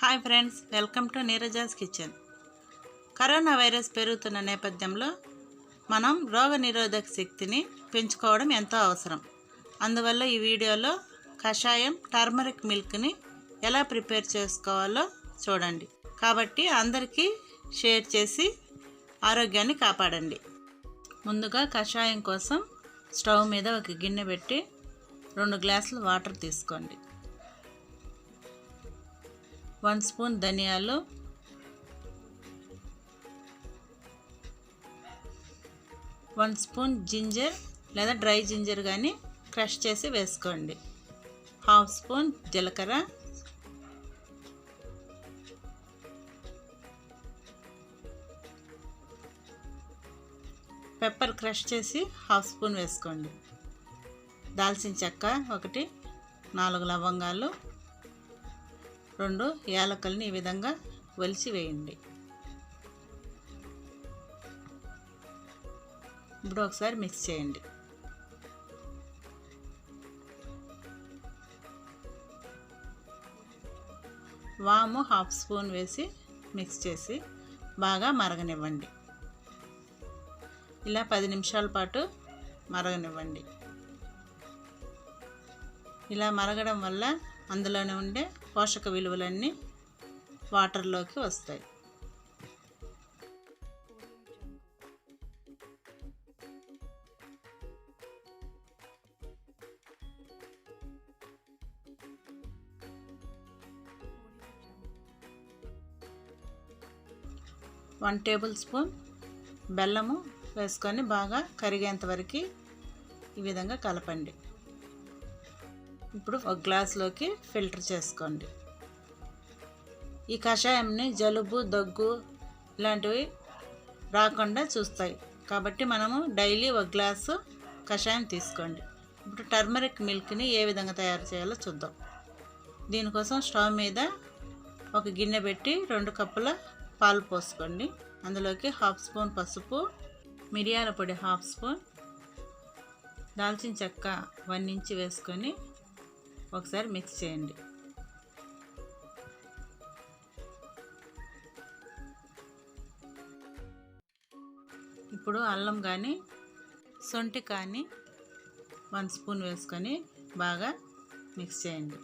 Hi friends, welcome to Neeraja's kitchen. Corona virus పెరుగుతున్న నేపథ్యంలో మనం రోగనిరోధక శక్తిని పెంచుకోవడం ఎంతో అవసరం. అందువల్ల ఈ వీడియోలో కషాయం టర్మరిక్ మిల్క్ని ఎలా ప్రిపేర్ చేసుకోవాలో చూడండి. కాబట్టి అందరికీ షేర్ చేసి ఆరోగ్యాన్ని కాపాడండి. ముందుగా కషాయం కోసం స్టవ్ మీద ఒక గిన్నె పెట్టి 2 గ్లాసులు వాటర్ తీసుకోండి. 1 స్పూన్ ధనియాలు, 1 స్పూన్ జింజర్ లేదా డ్రై జింజర్ కానీ క్రష్ చేసి వేసుకోండి. 1/2 స్పూన్ జీలకర్ర, పెప్పర్ క్రష్ చేసి 1/2 స్పూన్ వేసుకోండి. దాల్చిన చెక్క 1, 4 లవంగాలు, 2 యాలకుల్ని ఈ విధంగా ఒలిచి వేయండి. ఇప్పుడు ఒకసారి మిక్స్ చేయండి. వాము 1/2 స్పూన్ వేసి మిక్స్ చేసి బాగా మరగనివ్వండి. ఇలా 10 నిమిషాల పాటు మరగనివ్వండి. ఇలా మరగడం వల్ల అందులోనే ఉండే పోషక విలువలన్నీ వాటర్లోకి వస్తాయి. వన్ టేబుల్ స్పూన్ బెల్లము వేసుకొని బాగా కరిగేంత వరకు ఈ విధంగా కలపండి. ఇప్పుడు 1 గ్లాసులోకి ఫిల్టర్ చేసుకోండి. ఈ కషాయంని జలుబు, దగ్గు ఇలాంటివి రాకుండా చూస్తాయి. కాబట్టి మనము డైలీ 1 గ్లాసు కషాయం తీసుకోండి. ఇప్పుడు టర్మరిక్ మిల్క్ని ఏ విధంగా తయారు చేయాలో చూద్దాం. దీనికోసం స్టవ్ మీద ఒక గిన్నె పెట్టి 2 కప్పుల పాలు పోసుకోండి. అందులోకి 1/2 స్పూన్ పసుపు, మిరియాల పొడి 1/2 స్పూన్, దాల్చిన చెక్క 1 ఇంచు వేసుకొని ఒకసారి మిక్స్ చేయండి. ఇప్పుడు అల్లం కానీ సొంటి కానీ 1 స్పూన్ వేసుకొని బాగా మిక్స్ చేయండి.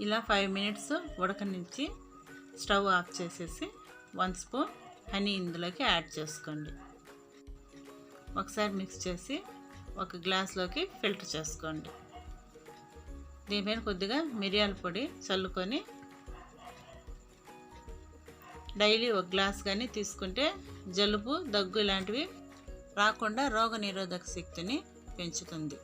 ఇలా 5 మినిట్స్ ఉడకనిచ్చి స్టవ్ ఆఫ్ చేసేసి 1 స్పూన్ హనీ ఇందులోకి యాడ్ చేసుకోండి. ఒకసారి మిక్స్ చేసి 1 గ్లాస్లోకి ఫిల్టర్ చేసుకోండి. దీనిపైన కొద్దిగా మిరియాల పొడి చల్లుకొని డైలీ 1 గ్లాస్ కానీ తీసుకుంటే జలుబు, దగ్గు ఇలాంటివి రాకుండా రోగనిరోధక శక్తిని పెంచుతుంది.